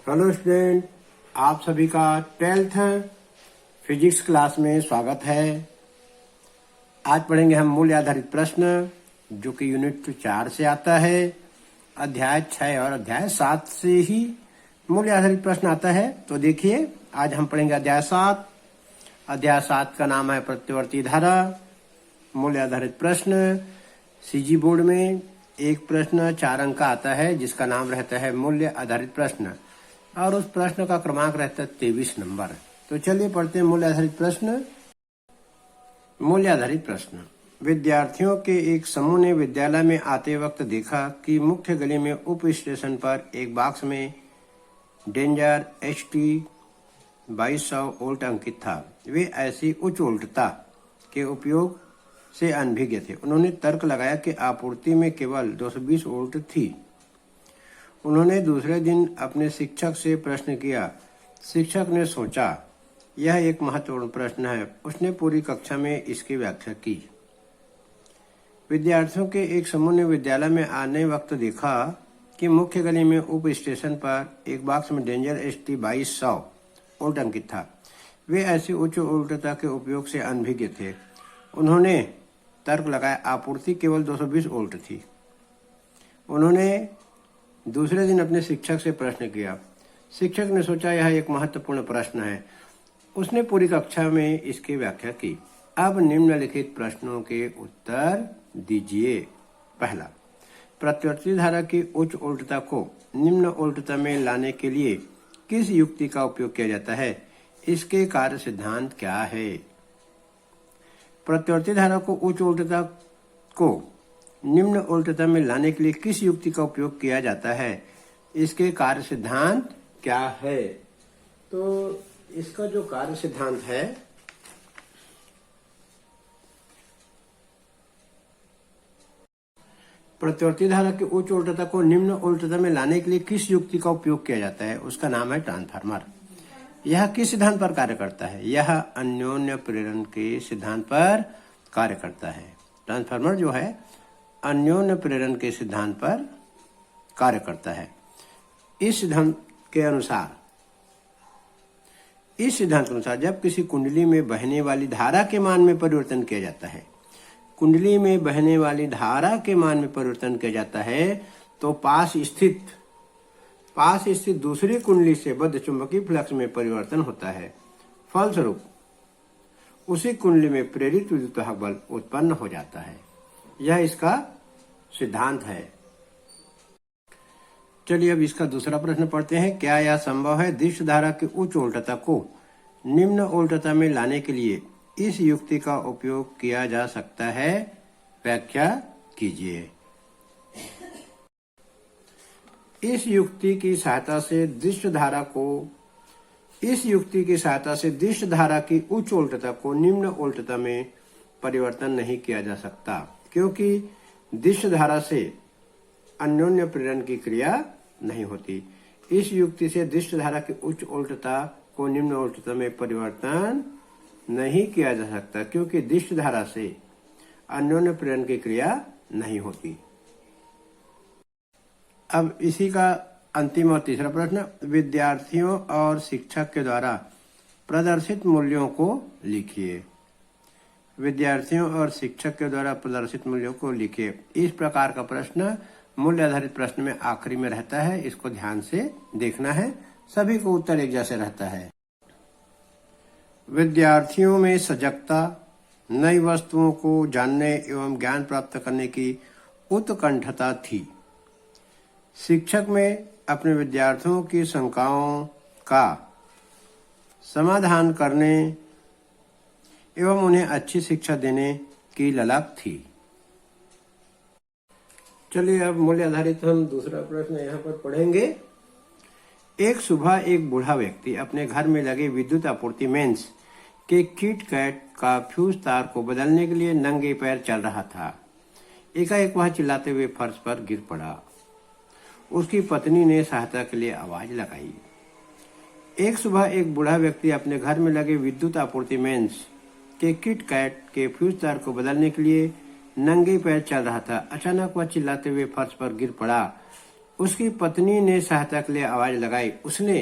Hello student, आप सभी का 12th फिजिक्स क्लास में स्वागत है। आज पढ़ेंगे हम मूल्य आधारित प्रश्न, जो कि यूनिट 4 से आता है। अध्याय 6 और अध्याय 7 से ही मूल्य आधारित प्रश्न आता है। तो देखिए, आज हम पढ़ेंगे अध्याय 7। अध्याय 7 का नाम है प्रत्यावर्ती धारा। मूल्य आधारित प्रश्न। सीजी बोर्ड में एक प्रश्न 4 अंक का आता है, जिसका नाम रहता है मूल्य आधारित प्रश्न, और उस प्रश्न का क्रमांक रहता है 23 नंबर। तो चलिए पढ़ते हैं मूल्य आधारित प्रश्न। मूल्य आधारित प्रश्न। विद्यार्थियों के एक समूह ने विद्यालय में आते वक्त देखा कि मुख्य गली में उप स्टेशन पर एक बॉक्स में डेंजर HT 2200 वोल्ट अंकित था। वे ऐसी उच्च वोल्टता के उपयोग से अनभिज्ञ थे। उन्होंने तर्क लगाया कि आपूर्ति में केवल 220 वोल्ट थी। उन्होंने दूसरे दिन अपने शिक्षक से प्रश्न किया। शिक्षक ने सोचा, यह एक महत्वपूर्ण प्रश्न है। उसने पूरी कक्षा में इसकी व्याख्या की। विद्यार्थियों के एक समूह ने विद्यालय में आने वक्त देखा कि मुख्य गली में उप स्टेशन पर एक बॉक्स में डेंजर HT 2200 वोल्ट अंकित था। वे ऐसी उच्च वोल्टता के उपयोग से अनभिज्ञ थे। उन्होंने तर्क लगाया, आपूर्ति केवल 220 वोल्ट थी। उन्होंने दूसरे दिन अपने शिक्षक से प्रश्न किया। शिक्षक ने सोचा, यह एक महत्वपूर्ण प्रश्न है। उसने पूरी कक्षा में इसकी व्याख्या की। अब निम्नलिखित प्रश्नों के उत्तर दीजिए। पहला, प्रत्यावर्ती धारा की उच्च वोल्टता को निम्न वोल्टता में लाने के लिए किस युक्ति का उपयोग किया जाता है? इसके कार्य सिद्धांत क्या है? प्रत्यावर्ती धारा को उच्च वोल्टता को निम्न वोल्टता में लाने के लिए किस युक्ति का उपयोग किया जाता है? इसके कार्य सिद्धांत क्या है? तो इसका जो कार्य सिद्धांत है, प्रत्यावर्ती धारा की उच्च वोल्टता को निम्न वोल्टता में लाने के लिए किस युक्ति का उपयोग किया जाता है, उसका नाम है ट्रांसफार्मर। यह किस सिद्धांत पर कार्य करता है? यह अन्योन्य प्रेरण के सिद्धांत पर कार्य करता है। ट्रांसफार्मर जो है अन्योन्य प्रेरण के सिद्धांत पर कार्य करता है। इस सिद्धांत के अनुसार जब किसी कुंडली में बहने वाली धारा के मान में परिवर्तन किया जाता है, कुंडली में बहने वाली धारा के मान में परिवर्तन किया जाता है, तो पास स्थित दूसरी कुंडली से बद्ध चुंबकीय फ्लक्स में परिवर्तन होता है। फलस्वरूप उसी कुंडली में प्रेरित विद्युत बल उत्पन्न हो जाता है। यह इसका सिद्धांत है। चलिए अब इसका दूसरा प्रश्न पढ़ते हैं। क्या यह संभव है? दृश्य धारा की उच्च वोल्टता को निम्न वोल्टता में लाने के लिए इस युक्ति का उपयोग किया जा सकता है? व्याख्या कीजिए। इस युक्ति की सहायता से दृश्य धारा की उच्च वोल्टता को निम्न वोल्टता में परिवर्तन नहीं किया जा सकता, क्योंकि दृश्य धारा से अन्योन्य प्रेरण की क्रिया नहीं होती। इस युक्ति से दृश्य धारा की उच्च वोल्टता को निम्न वोल्टता में परिवर्तन नहीं किया जा सकता, क्योंकि दृश्य धारा से अन्योन्य प्रेरण की क्रिया नहीं होती। अब इसी का अंतिम और तीसरा प्रश्न, विद्यार्थियों और शिक्षक के द्वारा प्रदर्शित मूल्यों को लिखिए। विद्यार्थियों और शिक्षक के द्वारा प्रदर्शित मूल्यों को लिखिए। इस प्रकार का प्रश्न मूल्य आधारित प्रश्न में आखिरी में रहता है। इसको ध्यान से देखना है। सभी को उत्तर एक जैसे रहता है। विद्यार्थियों में सजगता, नई वस्तुओं को जानने एवं ज्ञान प्राप्त करने की उत्कंठता थी। शिक्षक में अपने विद्यार्थियों की शंकाओं का समाधान करने एवं उन्हें अच्छी शिक्षा देने की ललक थी। चलिए अब मूल्य आधारित हम दूसरा प्रश्न यहाँ पर पढ़ेंगे। एक सुबह एक बूढ़ा व्यक्ति अपने घर में लगे विद्युत आपूर्ति मेंस के KitKat का फ्यूज तार को बदलने के लिए नंगे पैर चल रहा था। एकाएक वह चिल्लाते हुए फर्श पर गिर पड़ा। उसकी पत्नी ने सहायता के लिए आवाज लगाई। एक सुबह एक बूढ़ा व्यक्ति अपने घर में लगे विद्युत आपूर्ति मेंस के KitKat के फ्यूज तार को बदलने के लिए नंगे पैर चल रहा था। अचानक वह चिल्लाते हुए फर्श पर गिर पड़ा। उसकी पत्नी ने सहायता के लिए आवाज लगाई। उसने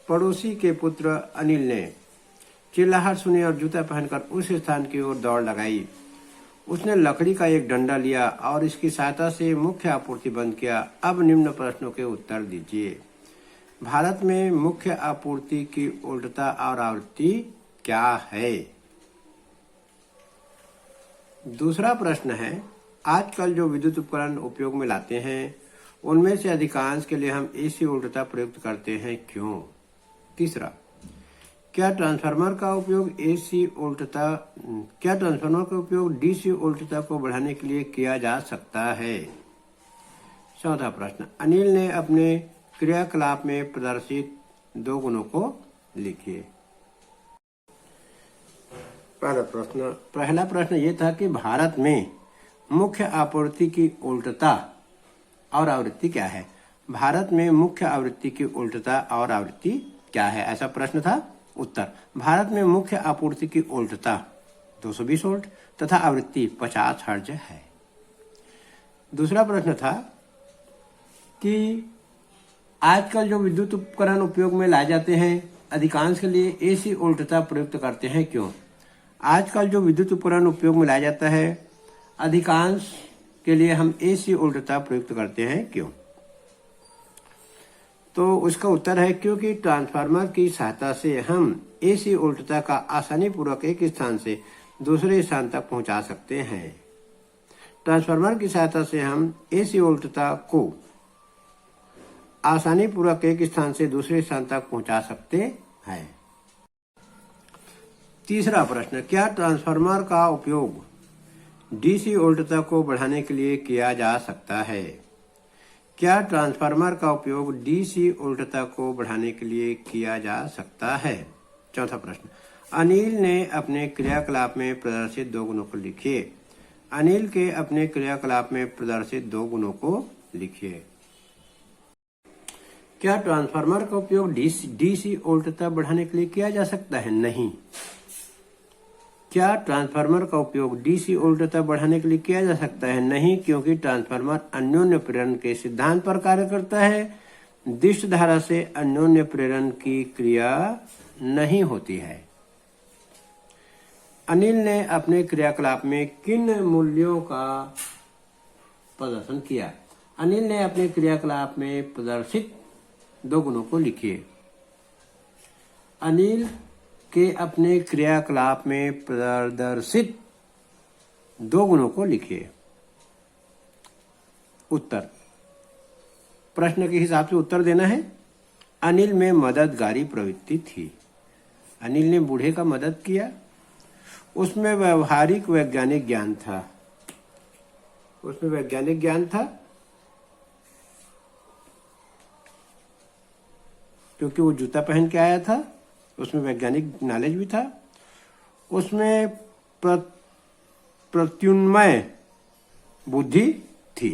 पड़ोसी के पुत्र अनिल ने चिल्लाहट सुनी और जूता पहनकर उस स्थान की ओर दौड़ लगाई। उसने लकड़ी का एक डंडा लिया और इसकी सहायता से मुख्य आपूर्ति बंद किया। अब निम्न प्रश्नों के उत्तर दीजिए। भारत में मुख्य आपूर्ति की उल्टता और आवृत्ति क्या है? दूसरा प्रश्न है, आजकल जो विद्युत उपकरण उपयोग में लाते हैं उनमें से अधिकांश के लिए हम एसी उल्टता प्रयुक्त करते हैं, क्यों? तीसरा, क्या ट्रांसफार्मर का उपयोग डीसी उल्टता को बढ़ाने के लिए किया जा सकता है? चौथा प्रश्न, अनिल ने अपने क्रियाकलाप में प्रदर्शित 2 गुणों को लिखिए। पहला प्रश्न ये था कि भारत में मुख्य आपूर्ति की उल्टता और आवृत्ति क्या है? भारत में मुख्य आवृत्ति की उल्टता और आवृत्ति क्या है, ऐसा प्रश्न था। उत्तर, भारत में मुख्य आपूर्ति की उल्टता 220 वोल्ट तथा आवृत्ति 50 हर्ट्ज है। दूसरा प्रश्न था कि आजकल जो विद्युत उपकरण उपयोग में लाए जाते हैं अधिकांश के लिए एसी उल्टता प्रयुक्त करते हैं, क्यों? आजकल जो विद्युत उपकरण उपयोग में लाया जाता है अधिकांश के लिए हम एसी उल्टता प्रयुक्त करते हैं, क्यों? तो उसका उत्तर है क्योंकि ट्रांसफार्मर की सहायता से हम एसी उल्टता का आसानी पूर्वक एक स्थान से दूसरे स्थान तक पहुंचा सकते हैं। ट्रांसफार्मर की सहायता से हम एसी उल्टता को आसानी पूर्वक एक स्थान से दूसरे स्थान तक पहुंचा सकते हैं। तीसरा प्रश्न, क्या ट्रांसफार्मर का उपयोग डीसी उल्टता को बढ़ाने के लिए किया जा सकता है? क्या ट्रांसफार्मर का उपयोग डीसी उल्टता को बढ़ाने के लिए किया जा सकता है? चौथा प्रश्न, अनिल ने अपने क्रियाकलाप में प्रदर्शित 2 गुणों को लिखिए। अनिल के अपने क्रियाकलाप में प्रदर्शित 2 गुणों को लिखिए। क्या ट्रांसफार्मर का उपयोग डीसी उल्टता बढ़ाने के लिए किया जा सकता है? नहीं। क्या ट्रांसफार्मर का उपयोग डीसी उल्टता बढ़ाने के लिए किया जा सकता है? नहीं, क्योंकि ट्रांसफार्मर अन्योन्य प्रेरण के सिद्धांत पर कार्य करता है। दिष्ट धारा से अन्योन्य प्रेरण की क्रिया नहीं होती है। अनिल ने अपने क्रियाकलाप में किन मूल्यों का प्रदर्शन किया? अनिल ने अपने क्रियाकलाप में प्रदर्शित 2 गुणों को लिखिए। अनिल के अपने क्रियाकलाप में प्रदर्शित 2 गुणों को लिखिए। उत्तर, प्रश्न के हिसाब से उत्तर देना है। अनिल में मददगारी प्रवृत्ति थी। अनिल ने बूढ़े का मदद किया। उसमें व्यवहारिक वैज्ञानिक ज्ञान था। क्योंकि वो जूता पहन के आया था, उसमें वैज्ञानिक नॉलेज भी था। उसमें प्रत्युन्मय बुद्धि थी।